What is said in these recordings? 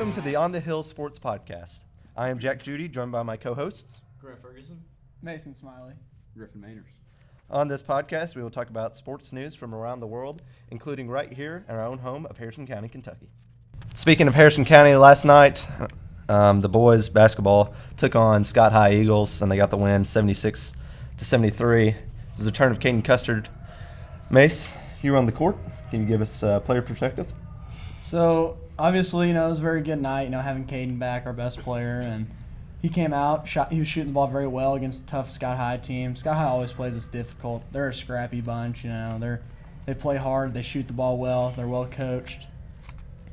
Welcome to the On the Hill Sports Podcast. I am Jack Judy, joined by my co-hosts, Grant Ferguson, Mason Smiley, Griffin Mainers. On this podcast, we will talk about sports news from around the world, including right here in our own home of Harrison County, Kentucky. Speaking of Harrison County, last night, the boys basketball took on Scott High Eagles, and they got the win 76-73. This is the turn of Caden Custard. Mace, you were on the court. Can you give us player perspective? So, obviously, it was a very good night, having Caden back, our best player, and he came out, he was shooting the ball very well against a tough Scott High team. Scott High always plays us difficult. They're a scrappy bunch, they play hard, they shoot the ball well, they're well coached.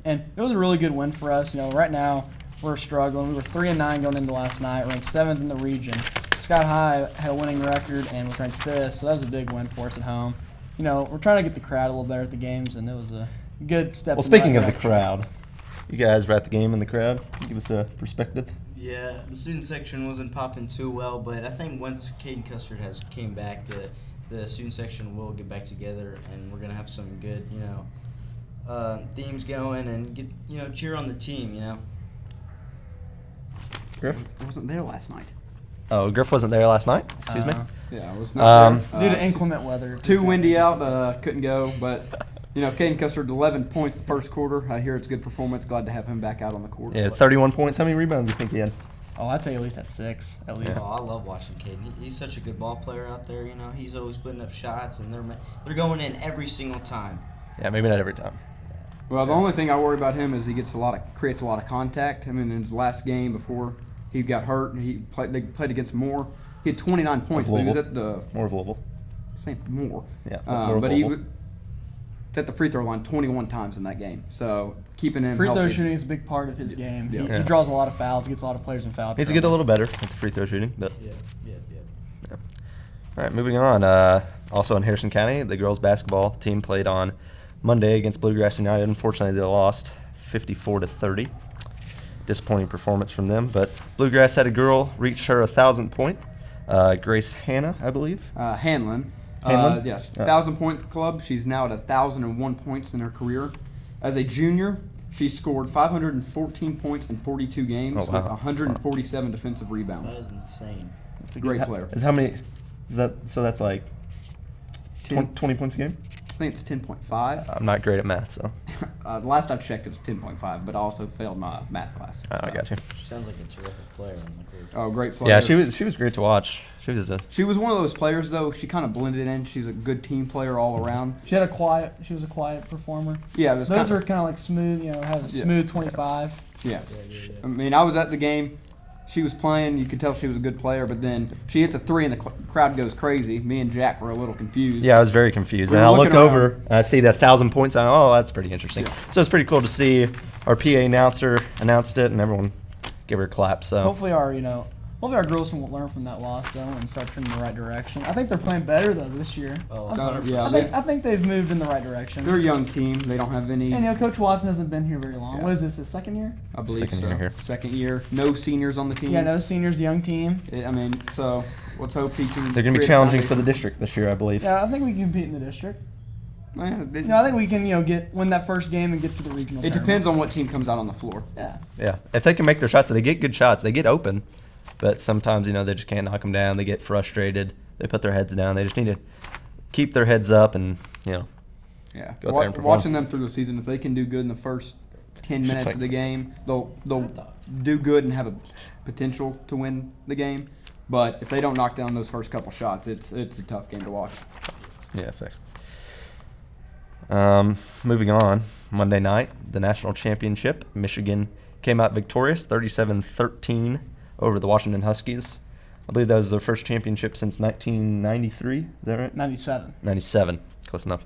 And it was a really good win for us. Right now we're struggling. We were 3-9 going into last night, ranked 7th in the region. Scott High had a winning record and was ranked 5th, so that was a big win for us at home. We're trying to get the crowd a little better at the games, and it was a good step. Well, speaking of the crowd, you guys were at the game in the crowd. Give us a perspective. Yeah, the student section wasn't popping too well, but I think once Caden Custard came back, the student section will get back together, and we're gonna have some good, themes going and get, cheer on the team, Griff? I wasn't there last night. Oh, Griff wasn't there last night? Excuse me? Yeah, I was not there. Due to inclement weather. Too windy out, couldn't go, but Caden Custard, 11 points the first quarter. I hear it's a good performance. Glad to have him back out on the court. Yeah, 31 points. How many rebounds do you think he had? Oh, I'd say at least at 6, at least. Yeah. Oh, I love watching Caden. He's such a good ball player out there. He's always putting up shots, and they're going in every single time. Yeah, maybe not every time. Well, the only thing I worry about him is he creates a lot of contact. In his last game before he got hurt, and they played against Moore. He had 29 points, but he was at the More of Louisville. same Moore. Yeah, more of but he Louisville. was at the free throw line 21 times in that game. So keeping him Free throw healthy. shooting is a big part of his game. Yeah. He draws a lot of fouls, gets a lot of players in foul trouble. Needs to get a little better at the free throw shooting. But Yeah. All right, moving on. Also in Harrison County, the girls basketball team played on Monday against Bluegrass United. Unfortunately, they lost 54-30. Disappointing performance from them. But Bluegrass had a girl reach her 1,000 point. Grace Hanna, I believe. Hanlon. Hanlon? Yes, Yeah. 1,000-point club. She's now at 1,001 points in her career. As a junior, she scored 514 points in 42 games Oh, wow. with 147 defensive That rebounds. is insane. It's a great player. How many? Is that so? That's like 20 points a game. I think it's 10.5. I'm not great at math, so The last I checked, it was 10.5, but I also failed my math class. I got you. She sounds like a terrific player on the court. Oh, great player. Yeah, she was great to watch. She was one of those players, though. She kind of blended in. She's a good team player all around. She was a quiet performer. Yeah, it was Those kinda, are kind of like smooth, have a smooth 25. Yeah. I mean, I was at the game. She was playing. You could tell she was a good player, but then she hits a three and the crowd goes crazy. Me and Jack were a little confused. Yeah, I was very confused. We And were I look looking over, around. I see that 1,000 points. That's pretty interesting. Yeah. So it's pretty cool to see our PA announcer announced it and everyone gave her a clap. So Hopefully our girls can learn from that loss though and start turning in the right direction. I think they're playing better though this year. Oh, Yeah, I think they've moved in the right direction. they're a young team. They don't have any. And Coach Watson hasn't been here very long. Yeah. What is this? His second year? I believe Second so. year here. Second year. No seniors on the team. Yeah, no seniors, young team. I mean, so let's hope he can. they're going to be create a challenging for the foundation. district this year, I believe. Yeah, I think we can compete in the district. Yeah, I think we can win that first game and get to the regional. it depends on what team comes out on the floor. Yeah. Yeah, if they can make their shots, they get good shots. They get open, but sometimes they just can't knock them down. They get frustrated. They put their heads down. They just need to keep their heads up and Yeah. Go out there and perform. Watching them through the season, if they can do good in the first 10 Should minutes take- of the game, they'll do good and have a potential to win the game. But if they don't knock down those first couple shots, it's a tough game to watch. Yeah, fixed. Moving on, Monday night, the national championship. Michigan came out victorious, 37-13 over the Washington Huskies. I believe that was their first championship since 1993. Is that right? 97. 97. Close enough.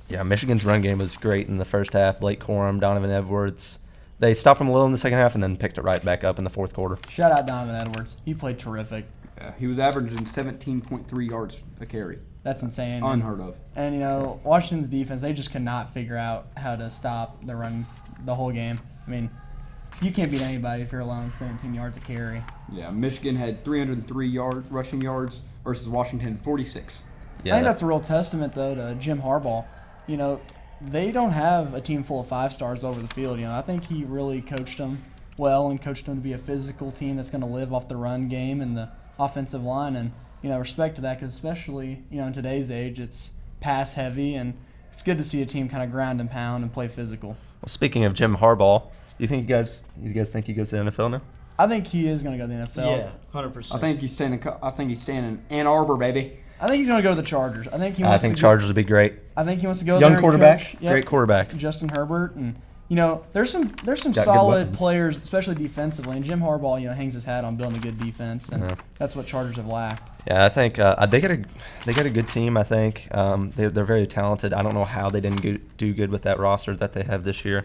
Yeah, Michigan's run game was great in the first half. Blake Corum, Donovan Edwards. They stopped them a little in the second half and then picked it right back up in the fourth quarter. Shout out Donovan Edwards. He played terrific. He was averaging 17.3 yards a carry. That's insane. Unheard of. And Washington's defense, they just could not figure out how to stop the run the whole game. I mean, you can't beat anybody if you're allowing 17 yards a carry. Yeah, Michigan had 303 rushing yards versus Washington 46. Yeah, I think that's a real testament, though, to Jim Harbaugh. they don't have a team full of 5-stars over the field. You know, I think he really coached them well and coached them to be a physical team that's going to live off the run game and the offensive line. And, you know, respect to that because especially, you know, in today's age, it's pass heavy and it's good to see a team kind of grind and pound and play physical. Well, speaking of Jim Harbaugh, you guys think he goes to the NFL now? I think he is going to go to the NFL. Yeah, 100%. I think he's staying in Ann Arbor, baby. I think he's going to go to the Chargers. I think he wants Chargers would be great. I think he wants to go Young there and quarterback, coach. Yep. great quarterback. Justin Herbert, and you know there's some good solid weapons. players, especially defensively. And Jim Harbaugh, you know, hangs his hat on building a good defense, and Yeah. that's what Chargers have lacked. Yeah, I think they got a good team. I think they're very talented. I don't know how they didn't do good with that roster that they have this year.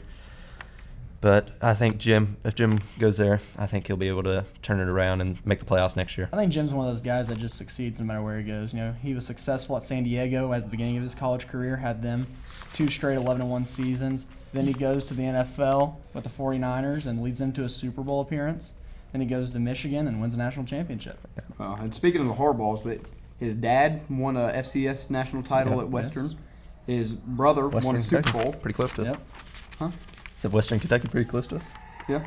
But I think if Jim goes there, I think he'll be able to turn it around and make the playoffs next year. I think Jim's one of those guys that just succeeds no matter where he goes. You know, he was successful at San Diego at the beginning of his college career, had them 2 straight 11-1 seasons. Then he goes to the NFL with the 49ers and leads them to a Super Bowl appearance. Then he goes to Michigan and wins a national championship. And speaking of the Harbaughs, that his dad won a FCS national title Yeah. at Western. Yes. His brother won a Super Kentucky, Bowl. pretty close to us. Yep. Huh? Is Western Kentucky pretty close to us? Yeah.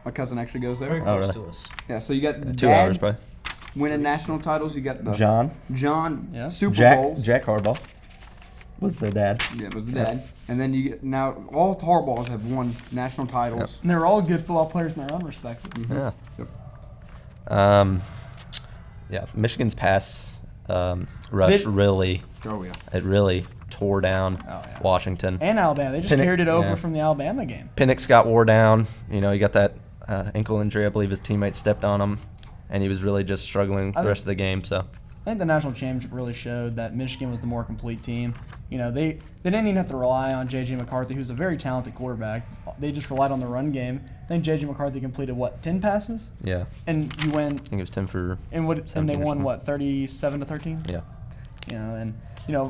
My cousin actually goes Very there. close really? to us. Yeah, so you got the 2 hours dad probably. winning national titles. You got the John, Yeah. Super Bowls. Jack Harbaugh was the dad. Yeah, it was the dad. And then you get, now all the Harbaughs have won national titles. And they were all good football players in their own respective. Yeah. Yep. Yeah. Michigan's pass rush They- really Oh yeah. tore down yeah. Washington. And Alabama. They just Penix- carried it over yeah. from the Alabama game. Penix got wore down. You know, he got that ankle injury. I believe his teammate stepped on him, and he was really just struggling the rest of the game. So I think the national championship really showed that Michigan was the more complete team. You know, they didn't even have to rely on J.J. McCarthy, who's a very talented quarterback. They just relied on the run game. I think J.J. McCarthy completed, 10 passes? yeah, And you win, I think it was 10 for. and they 17 or won, something. 37-13? Yeah. You know, and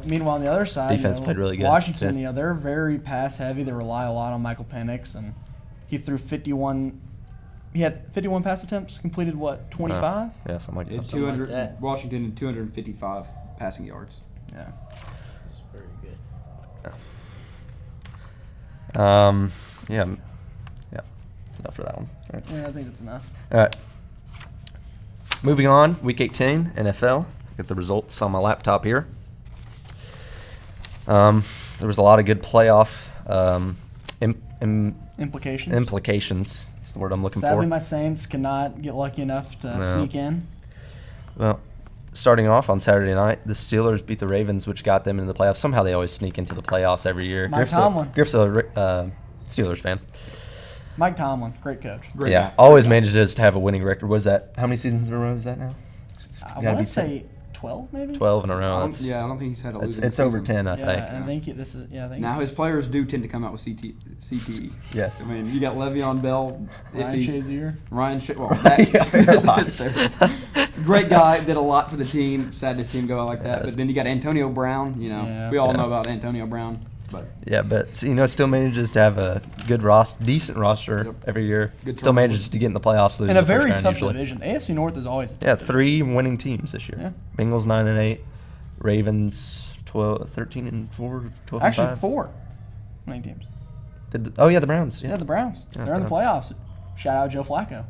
meanwhile on the other side, Defense played really good. Washington, Yeah. they're very pass heavy. They rely a lot on Michael Penix, and he threw 51. He had 51 pass attempts, completed 25? Yeah, something like that. Something like 200 that. Washington and 255 passing yards. Yeah. It's very good. Yeah. That's enough for that one. All right. Yeah, I think that's enough. All right. Moving on, Week 18, NFL. Get the results on my laptop here. There was a lot of good playoff Implications. implications. That's the word I'm looking Sadly, for. my Saints cannot get lucky enough to No. sneak in. Well, starting off on Saturday night, the Steelers beat the Ravens, which got them into the playoffs. Somehow they always sneak into the playoffs every year. Mike Tomlin. Griff's a Steelers fan. Mike Tomlin, great coach. Great Yeah, guy. always manages to have a winning record. What is that? How many seasons in a row is that now? I Gotta want be to say 12, maybe. 12 in a I row. don't, That's, yeah, I don't think he's had a losing it's over season. 10, I Yeah, think. and I think this is. Yeah, I think Now it's his players do tend to come out with CTE. Yes. I mean, you got Le'Veon Bell, Ryan Shazier. Well, that, Yeah, lots. great guy, did a lot for the team. Sad to see him go out like that. that's- But then you got Antonio Brown. You know, Yeah. we all Yeah. know about Antonio Brown. But Yeah, but still manages to have a good decent roster Yep. every year. Good Still turnover. manages to get in the playoffs. losing In a the first very round tough usually. division. The AFC North is always a tough Yeah, division. 3 winning teams this year. Yeah. Bengals 9-8, Ravens 13-4, 12-5. Actually, 4 winning teams. The Browns. Yeah, the Browns. Yeah, They're in the Browns. playoffs. Shout out Joe Flacco.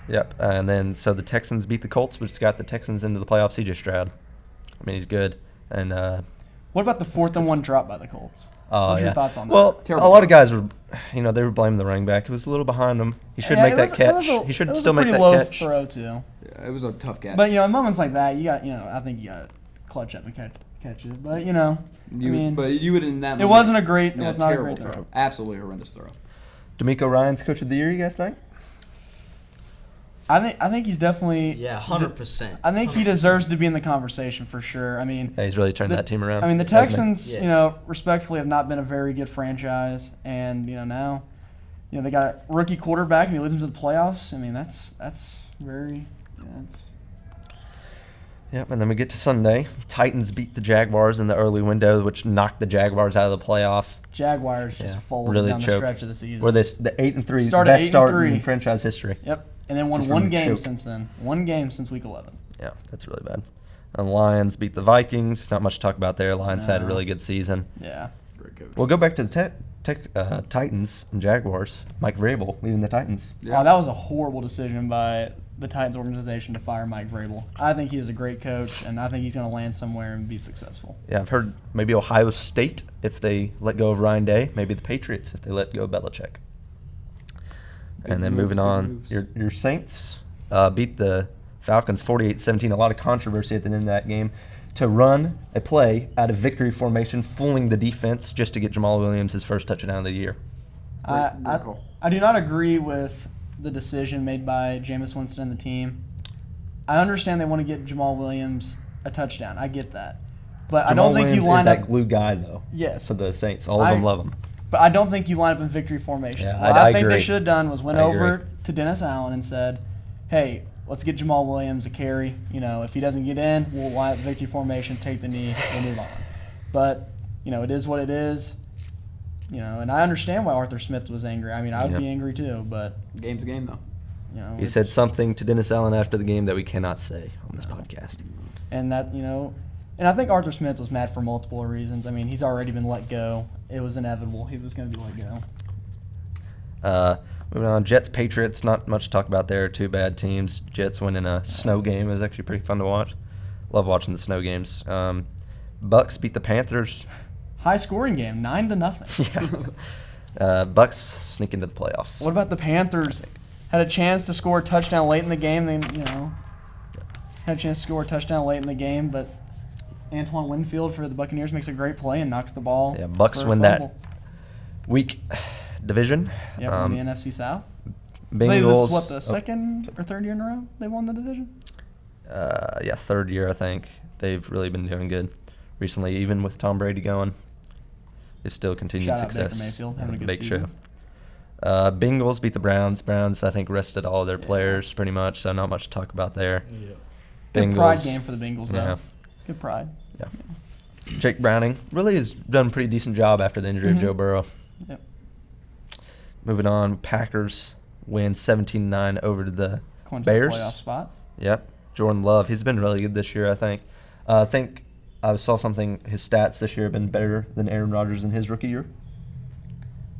Yep. And then so the Texans beat the Colts, which got the Texans into the playoffs. CJ Stroud. I mean, he's good. And What about the 4th-and-1 drop by the Colts? oh What's yeah. your thoughts on that? Well, Terrible a lot of throw. guys were, they were blaming the running back. It was a little behind him. He should Yeah, make it that was- catch. He should still make It that was a pretty low catch. throw too. yeah, it was a tough catch. But in moments like that, you got I think you got to clutch up and catch it. But but you would in that. it moment- wasn't a great. It yeah, was not a terrible great throw. Absolutely horrendous throw. D'Amico Ryan's coach of the year. You guys think? I think he's definitely. Yeah, 100%. I think he deserves to be in the conversation for sure. I mean, Yeah, he's really turned that team around. I mean, the hasn't he? Texans, Yes. respectfully have not been a very good franchise, and now, they got a rookie quarterback and he leads them to the playoffs. I mean, that's very. Yep, and then we get to Sunday. Titans beat the Jaguars in the early window, which knocked the Jaguars out of the playoffs. Jaguars just Yeah, folded really down the choked. stretch of the season. Where the 8-3 Started best start 8-3. in franchise history. Yep, and then won Just one from game choke. since then. One game since week 11. Yeah, that's really bad. And Lions beat the Vikings. Not much to talk about there. Lions have had a No. really good season. Yeah. Great coach. We'll go back to the Titans and Jaguars. Mike Vrabel leading the Titans. Yeah. Oh, that was a horrible decision by the Titans organization to fire Mike Vrabel. I think he is a great coach, and I think he's going to land somewhere and be successful. Yeah, I've heard maybe Ohio State if they let go of Ryan Day. Maybe the Patriots if they let go of Belichick. And then moves, moving big on, moves. your Saints beat the Falcons 48-17. A lot of controversy at the end of that game to run a play out of victory formation, fooling the defense just to get Jamal Williams his first touchdown of the year. I call. I do not agree with the decision made by Jameis Winston and the team. I understand they want to get Jamal Williams a touchdown. I get that. But Jamal I don't think Williams you line is that up glue guy, though. Yes. To the Saints. All of them love him. But I don't think you line up in victory formation. Yeah, what I I think agree. they should have done was went I over agree. to Dennis Allen and said, "Hey, let's get Jamal Williams a carry. You know, if he doesn't get in, we'll line up victory formation, take the knee, we'll move on." But it is what it is. And I understand why Arthur Smith was angry. I mean, I would Yeah. be angry too. But Game's a game, though. He said something to Dennis Allen after the game that we cannot say on this podcast. and that and I think Arthur Smith was mad for multiple reasons. I mean, he's already been let go. It was inevitable. He was going to be let go. Moving on, Jets, Patriots, not much to talk about there. Two bad teams. Jets winning a snow game. It was actually pretty fun to watch. Love watching the snow games. Bucks beat the Panthers. High scoring game, 9-0. Bucks sneak into the playoffs. What about the Panthers? Had a chance to score a touchdown late in the game. They, had a chance to score a touchdown late in the game, but Antoine Winfield for the Buccaneers makes a great play and knocks the ball. Yeah, Bucks for a win that fumble. week division. Yeah, won the NFC South. I Bengals. believe this is what, the second or third year in a row they won the division? Third year, I think. They've really been doing good recently, even with Tom Brady going. They've still continued Shout out Baker success. Mayfield, having a good Big season. show. Bengals beat the Browns. Browns, I think, rested all their players pretty much, so not much to talk about there. Yeah. Good pride game for the Bengals, though. Yeah. Good pride. Jake Browning really has done a pretty decent job after the injury of Joe Burrow. Yep. Moving on, Packers win 17-9 over to the Clinch the Bears. playoff spot. Yep. Jordan Love, he's been really good this year, I think. I think I saw something, his stats this year have been better than Aaron Rodgers in his rookie year.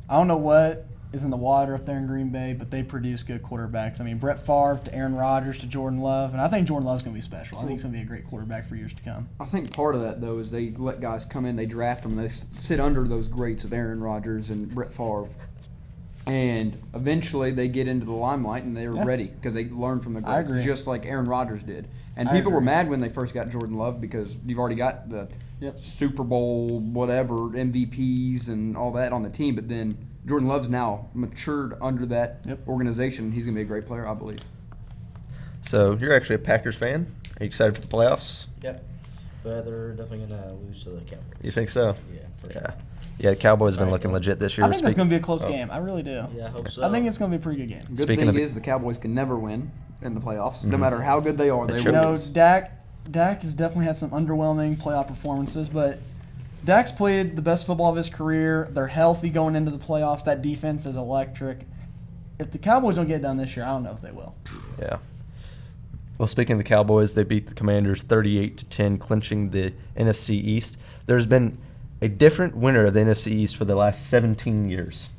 I don't know what is in the water up there in Green Bay, but they produce good quarterbacks. I mean, Brett Favre to Aaron Rodgers to Jordan Love, and I think Jordan Love's going to be special. I think he's going to be a great quarterback for years to come. I think part of that, though, is they let guys come in, they draft them, they sit under those greats of Aaron Rodgers and Brett Favre. And eventually they get into the limelight and they're ready because they learn from the I greats, agree. just like Aaron Rodgers did. And I people were agree. mad when they first got Jordan Love because you've already got the Super Bowl, whatever, MVPs and all that on the team. But then Jordan Love's now matured under that organization. He's going to be a great player, I believe. So you're actually a Packers fan. Are you excited for the playoffs? Yep. But they're definitely going to lose to the Cowboys. You think so? Yeah, for Yeah. sure. Yeah, the Cowboys have been looking legit this year. I think it's going to be a close game. I really do. Yeah, I hope so. I think it's going to be a pretty good game. Good Speaking thing of the- is the Cowboys can never win in the playoffs. No matter how good they are, they sure will You lose. know, Dak has definitely had some underwhelming playoff performances, but Dak's played the best football of his career. They're healthy going into the playoffs. That defense is electric. If the Cowboys don't get it done this year, I don't know if they will. Yeah. Well, speaking of the Cowboys, they beat the Commanders 38-10, clinching the NFC East. There's been a different winner of the NFC East for the last 17 years.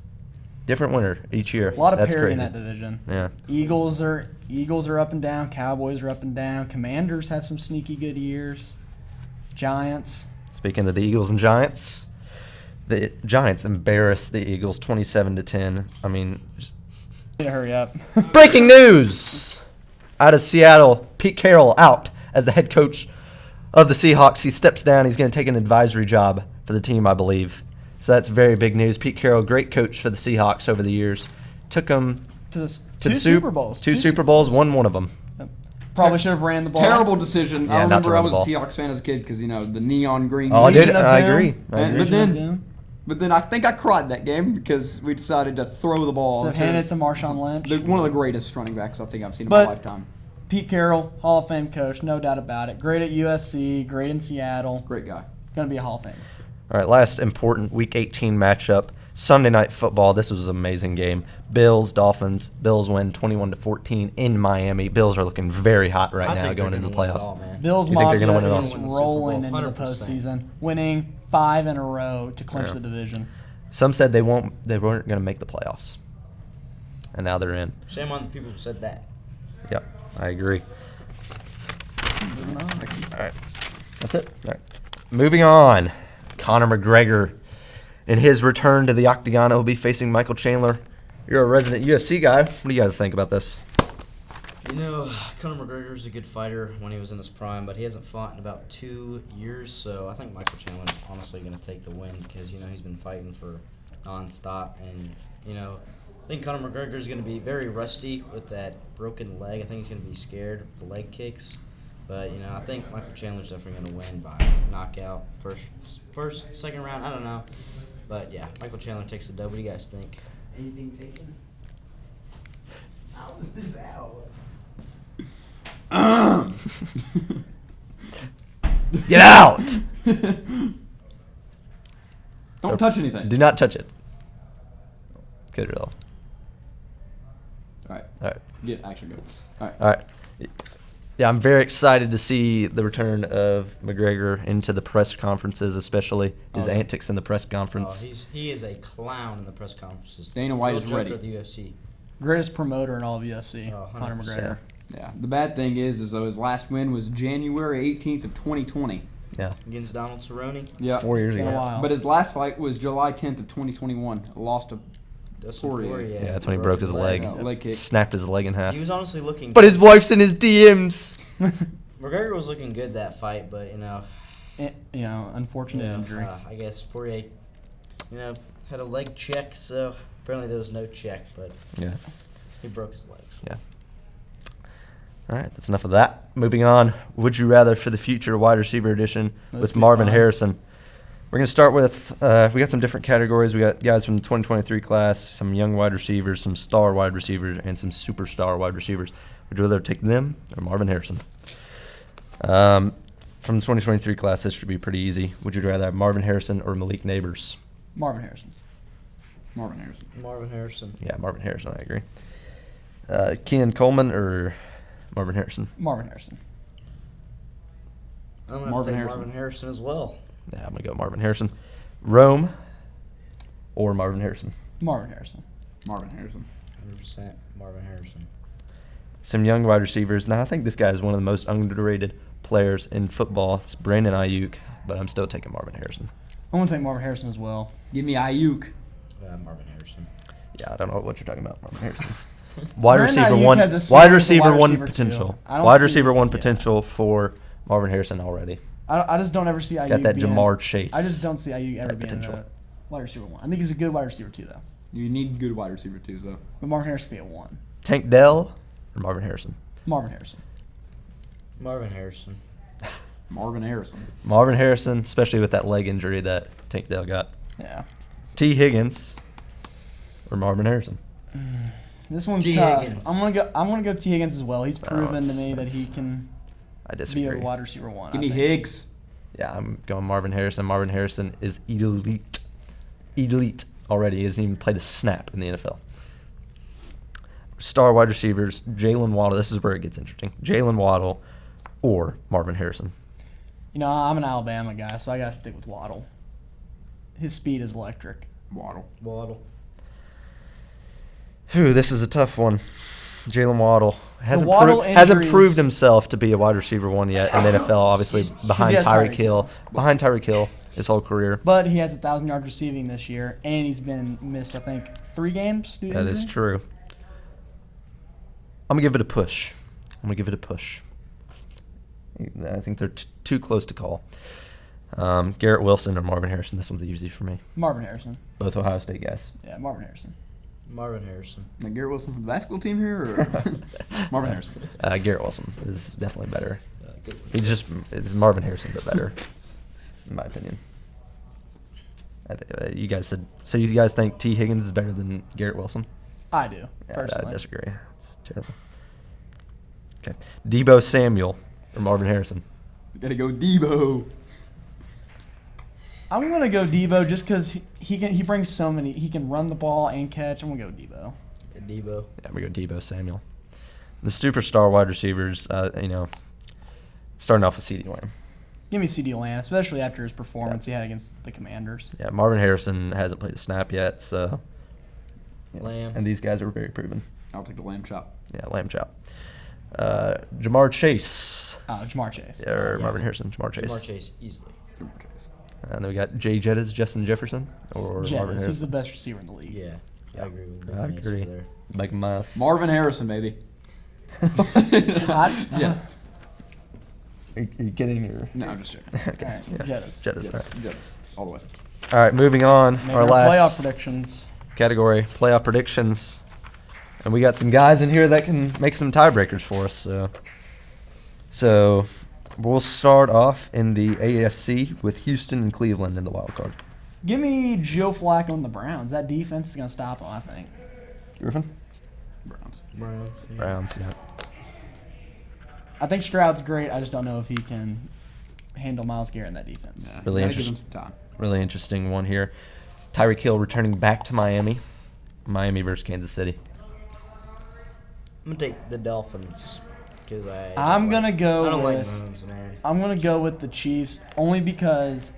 Different winner each year. A lot of That's parity in crazy. that division. Yeah. Eagles are up and down. Cowboys are up and down. Commanders have some sneaky good years. Giants. Speaking of the Eagles and Giants, the Giants embarrassed the Eagles 27-10. I mean, Need to hurry up. breaking news out of Seattle: Pete Carroll out as the head coach of the Seahawks. He steps down. He's going to take an advisory job for the team, I believe. So that's very big news. Pete Carroll, great coach for the Seahawks over the years. Took them to to two the Super Bowls. Two Super Bowls, won one of them. Probably should have ran the ball. Terrible decision. Yeah, I not to remember I run was the a ball. Seahawks fan as a kid because, the neon green. Oh, I Legion did. of I Doom. agree. I And- agree. but then I think I cried that game because we decided to throw the ball. So instead hand of- it to Marshawn Lynch. one of the greatest running backs I think I've seen in But- my lifetime. Pete Carroll, Hall of Fame coach, no doubt about it. Great at USC, great in Seattle. Great guy. Going to be a Hall of Fame. All right, last important Week 18 matchup. Sunday night football. This was an amazing game. Bills, Dolphins. Bills win 21-14 in Miami. Bills are looking very hot right I now think going they're into the gonna win it playoffs. all, man. Bills You think they're Mafia gonna win it all? is Win the Super Bowl, rolling into the 100%. postseason, winning 5 in a row to clinch Yeah. the division. Some said they weren't going to make the playoffs, and now they're in. Shame on the people who said that. Yep, I agree. All right, that's it. All right, moving on. Conor McGregor, in his return to the octagon, will be facing Michael Chandler. You're a resident UFC guy. What do you guys think about this? You know, Conor McGregor's a good fighter when he was in his prime, but he hasn't fought in about 2 years, so I think Michael Chandler's honestly going to take the win because, he's been fighting for nonstop, and, I think Conor McGregor's going to be very rusty with that broken leg. I think he's going to be scared of the leg kicks, but, I think Michael Chandler's definitely going to win by knockout, first, second round, I don't know, but, yeah, Michael Chandler takes the dub. What do you guys think? Anything taken? How is this out? Get out! Don't touch anything. Do not touch it. Good real. All right. All right. Actually go. All right. All right. Yeah, I'm very excited to see the return of McGregor into the press conferences, especially his Oh, yeah. antics in the press conference. He is a clown in the press conferences. Dana White Real is joker ready. of the UFC. Greatest promoter in all of UFC, Oh, Conor 100%. McGregor. Yeah. The bad thing is though his last win was January 18th of 2020. Yeah. Against Donald Cerrone. Yeah. 4 years Been a ago. while. But his last fight was July 10th of 2021. Lost to Dustin Poirier. Yeah, that's when he broke his leg. leg kick. Snapped his leg in half. He was honestly looking. But his wife's in his DMs. McGregor was looking good that fight, but Unfortunate injury. I guess Poirier, had a leg check, so apparently there was no check, but Yeah. he broke his legs. Yeah. All right, that's enough of that. Moving on. Would you rather for the future wide receiver edition This with be Marvin fun. Harrison? We're going to start with, we got some different categories. We got guys from the 2023 class, some young wide receivers, some star wide receivers, and some superstar wide receivers. Would you rather take them or Marvin Harrison? From the 2023 class, this should be pretty easy. Would you rather have Marvin Harrison or Malik Neighbors? Marvin Harrison. Marvin Harrison. Marvin Harrison. Yeah, Marvin Harrison, I agree. Kean Coleman or Marvin Harrison? Marvin Harrison. I'm going to Marvin take Harrison. Marvin Harrison as well. Yeah, I'm going to go Marvin Harrison. Rome or Marvin Harrison? Marvin Harrison. Marvin Harrison. 100% Marvin Harrison. Some young wide receivers. Now, I think this guy is one of the most underrated players in football. It's Brandon Ayuk, but I'm still taking Marvin Harrison. I'm going to take Marvin Harrison as well. Give me Ayuk. Marvin Harrison. Yeah, I don't know what you're talking about. Marvin Harrison's wide Brandon receiver Ayuk one. has a Wide ceiling for receiver wide one receiver, too. potential. I don't Wide see- receiver one yeah. potential for Marvin Harrison already. I just don't ever see Ayuk Got that being, Jamar Chase. I just don't see Ayuk ever type being potential. a wide receiver one. I think he's a good wide receiver too, though. You need good wide receiver twos though. But Marvin Harrison could be a one. Tank Dell or Marvin Harrison? Marvin Harrison. Marvin Harrison. Marvin Harrison. Marvin Harrison, especially with that leg injury that Tank Dell got. Yeah. T. Higgins or Marvin Harrison? This one's T. tough. Higgins. I'm gonna go T. Higgins as well. He's proven to it's- me that he it's- can I be a disagree. wide receiver one. Give I me think. Higgs. Yeah, I'm going Marvin Harrison. Marvin Harrison is elite. Elite already. He hasn't even played a snap in the NFL. Star wide receivers, Jalen Waddle. This is where it gets interesting. Jalen Waddle or Marvin Harrison. I'm an Alabama guy, so I gotta stick with Waddle. His speed is electric. Waddle. Waddle. Whew, this is a tough one. Jalen Waddle hasn't, Waddle hasn't injuries- proved himself to be a wide receiver one yet in the NFL. Obviously, behind he has Tyreek Tyreek Hill. Behind Tyreek Hill his whole career. But he has 1,000 yards receiving this year, and he's been missed, I think, 3 games due to That is injury. true. I'm gonna give it a push. I think they're too close to call. Garrett Wilson or Marvin Harrison. This one's easy for me. Marvin Harrison. Both Ohio State guys. Yeah, Marvin Harrison. Marvin Harrison. Like Garrett Wilson from the basketball team here, or Marvin Harrison? Garrett Wilson is definitely better. Good. It's Marvin Harrison, but better, in my opinion. You guys said so. You guys think T. Higgins is better than Garrett Wilson? I do, Yeah, personally. I disagree. It's terrible. Okay, Debo Samuel or Marvin Harrison. Gotta go Debo. I'm gonna go Debo just because he brings so many. He can run the ball and catch. I'm gonna go Debo. Debo. Yeah, I'm going to go Debo Samuel. The superstar wide receivers, starting off with CeeDee Lamb. Give me C.D. Lamb, especially after his performance he had against the Commanders. Yeah, Marvin Harrison hasn't played a snap yet, so. Yeah. Lamb. And these guys are very proven. I'll take the lamb chop. Yeah, Lamb chop. Jamar Chase. Jamar Chase. Yeah, or Yeah. Marvin Harrison, Jamar Chase. Jamar Chase, easily. And then we got Jay Jettas, Justin Jefferson, or Marvin Jettis, he's Harrison. the best receiver in the league. Yeah. I agree with I Big Mace agree. over there. Like Miles. Marvin Harrison, baby. Yeah. Are you kidding? Or? No, I'm just joking. Okay. All right, Yeah. Jettis. Jettas, all Yes, right. yes, all the way. All right, moving on. Making Our playoff last predictions. category, playoff predictions. And we got some guys in here that can make some tiebreakers for us. So we'll start off in the AFC with Houston and Cleveland in the wild card. Give me Joe Flacco and the Browns. That defense is gonna stop him, I think. Griffin? Browns. Browns. Yeah. Browns, yeah. I think Stroud's great. I just don't know if he can handle Myles Garrett in that defense. Yeah, Really gotta give interesting. him some time. Really interesting one here. Tyreek Hill returning back to Miami. Miami versus Kansas City. I'm going to take the Dolphins. Cause I'm gonna go I don't like with- Mahomes, man. I'm gonna go with the Chiefs only because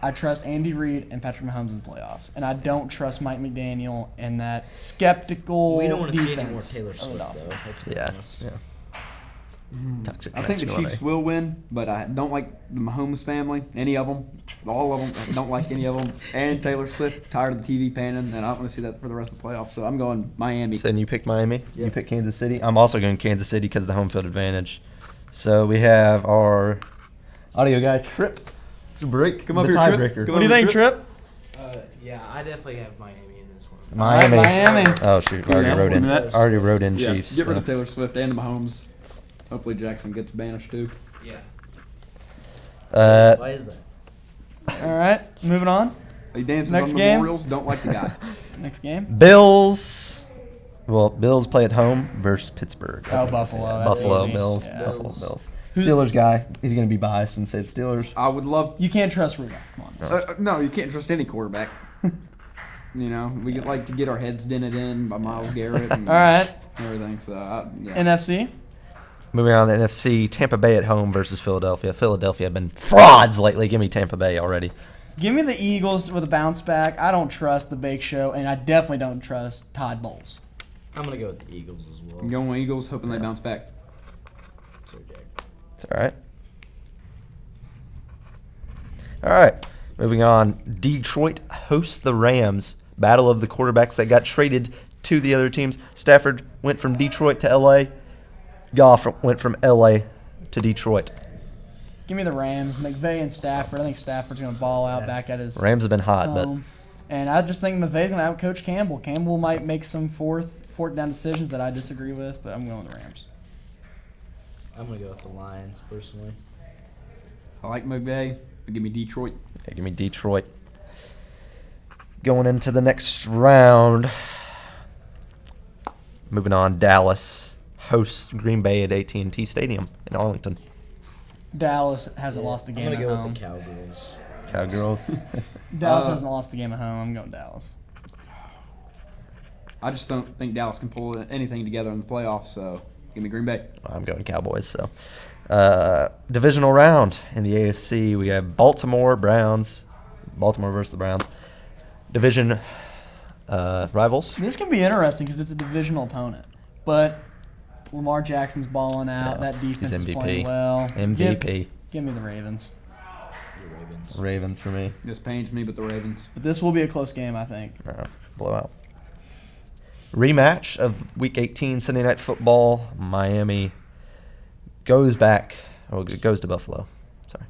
I trust Andy Reid and Patrick Mahomes in the playoffs, and I don't trust Mike McDaniel and that skeptical We don't want to see any more defense Taylor of the Swift, though. Dolphins. Let's be Yeah. honest. Yeah. Toxic I think the masculinity. Chiefs will win, but I don't like the Mahomes family, any of them, all of them. I don't like any of them. And Taylor Swift, tired of the TV panning, and I don't want to see that for the rest of the playoffs. So I'm going Miami. So then you pick Miami. You Yep. pick Kansas City. I'm also going Kansas City because of the home field advantage. So we have our audio guy Trip to break Come up the here, Trip. tiebreaker. Come What do you think, Trip? Yeah, I definitely have Miami in this one. Miami. All right, Miami. Oh shoot! I already Yeah, wrote in. that- Already wrote in Yeah, Chiefs. get rid of so. Taylor Swift and the Mahomes. Hopefully Jackson gets banished too. Yeah. Why is that? All right, moving on. He dances Next on game. memorials. Don't like the guy. Next game. Bills. Well, Bills play at home versus Pittsburgh. Oh, Buffalo. That's Buffalo easy. Bills. Yeah. Buffalo Bills. Bills. Steelers guy. He's going to be biased and say the Steelers. I would love. You can't trust Rudolph. Come on. No, you can't trust any quarterback. You know, we like to get our heads dented in by Myles Garrett and All right, everything. So yeah. NFC. Moving on to the NFC, Tampa Bay at home versus Philadelphia. Philadelphia have been frauds lately. Give me Tampa Bay already. Give me the Eagles with a bounce back. I don't trust the Bake Show, and I definitely don't trust Todd Bowles. I'm going to go with the Eagles as well. I'm going with Eagles, hoping they bounce back. So, Jack. It's all right. All right. Moving on. Detroit hosts the Rams. Battle of the quarterbacks that got traded to the other teams. Stafford went from Detroit to L.A. Goff went from L.A. to Detroit. Give me the Rams. McVay and Stafford. I think Stafford's going to ball out back at his Rams have been hot, but home. And I just think McVay's going to outcoach Campbell. Campbell might make some fourth down decisions that I disagree with, but I'm going with the Rams. I'm going to go with the Lions, personally. I like McVay, but give me Detroit. yeah, give me Detroit. Going into the next round. Moving on, Dallas hosts Green Bay at AT&T Stadium in Arlington. Dallas hasn't lost a I'm game going at to go home. with the Cowboys. Cowgirls. Dallas hasn't lost a game at home. I'm going Dallas. I just don't think Dallas can pull anything together in the playoffs. So give me Green Bay. I'm going Cowboys. So, divisional round in the AFC, we have Baltimore Browns. Baltimore versus the Browns. Division rivals. This can be interesting because it's a divisional opponent. But Lamar Jackson's balling out. Yeah, That defense he's is MVP. playing well. MVP. Give me the Ravens. The Ravens. Ravens for me. This pains me, but the Ravens. But this will be a close game, I think. Blowout. Rematch of Week 18 Sunday Night Football. Miami goes back. Oh, it goes to Buffalo. Sorry.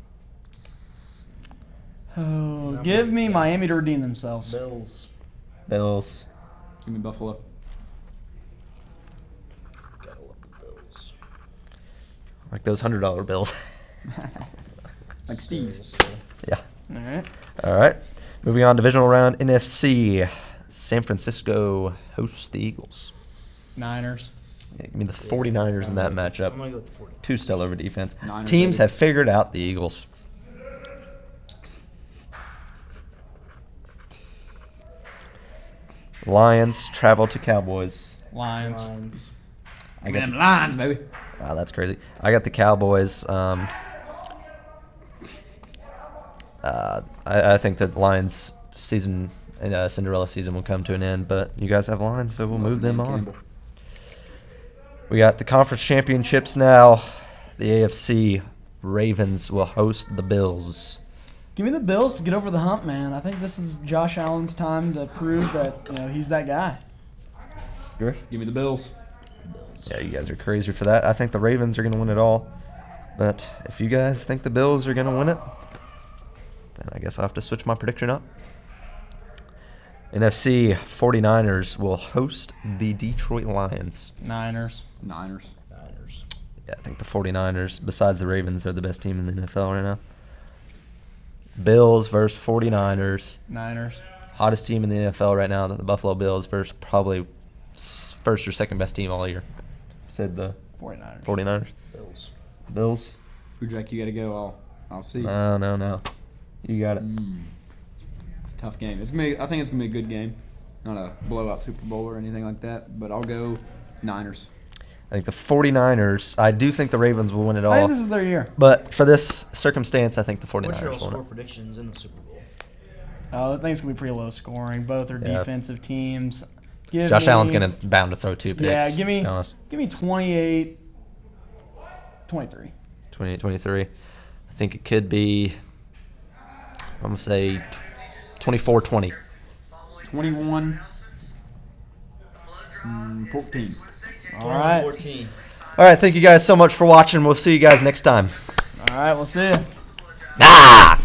Oh, give me Miami to redeem themselves. Bills. Bills. Give me Buffalo. Gotta love the Bills. Like those $100 bills. Like Steve. Yeah. All right. All right. Moving on, divisional round NFC. San Francisco hosts the Eagles. Niners. Yeah, give me the 49ers in that I'm matchup. going to go with the 49ers. Two stellar defense. Niners, Teams baby. have figured out the Eagles. Lions travel to Cowboys. Lions. Lions. I got Them lines, baby. Wow, that's crazy. I got the Cowboys. I think that Lions season and Cinderella season will come to an end, but you guys have Lions, so we'll move them on. Campbell. We got the conference championships now. The AFC Ravens will host the Bills. Give me the Bills to get over the hump, man. I think this is Josh Allen's time to prove that he's that guy. Griff? Give me the Bills. Yeah, you guys are crazy for that. I think the Ravens are going to win it all. But if you guys think the Bills are going to win it, then I guess I'll have to switch my prediction up. NFC 49ers will host the Detroit Lions. Niners. Niners. Yeah, I think the 49ers, besides the Ravens, are the best team in the NFL right now. Bills versus 49ers. Niners. Hottest team in the NFL right now, the Buffalo Bills versus probably first or second best team all year. Said the 49ers. Bills. Who Jack you got to go? I'll see. No. You got it. It's a tough game. I think it's gonna be a good game. Not a blowout Super Bowl or anything like that, but I'll go Niners. I think the 49ers, I do think the Ravens will win it I think all. this is their year. But for this circumstance, I think the 49ers What's your will score win it. predictions in the Super Bowl? I think it's going to be pretty low scoring. Both are Yeah. defensive teams. Give Josh me- Allen's bound to throw 2 picks. Yeah, give me to be honest. 28-23. 28-23. I think it could be, I'm going to say 24-20. 21. 14. All right. 14. All right, thank you guys so much for watching. We'll see you guys next time. All right, we'll see you. Ah!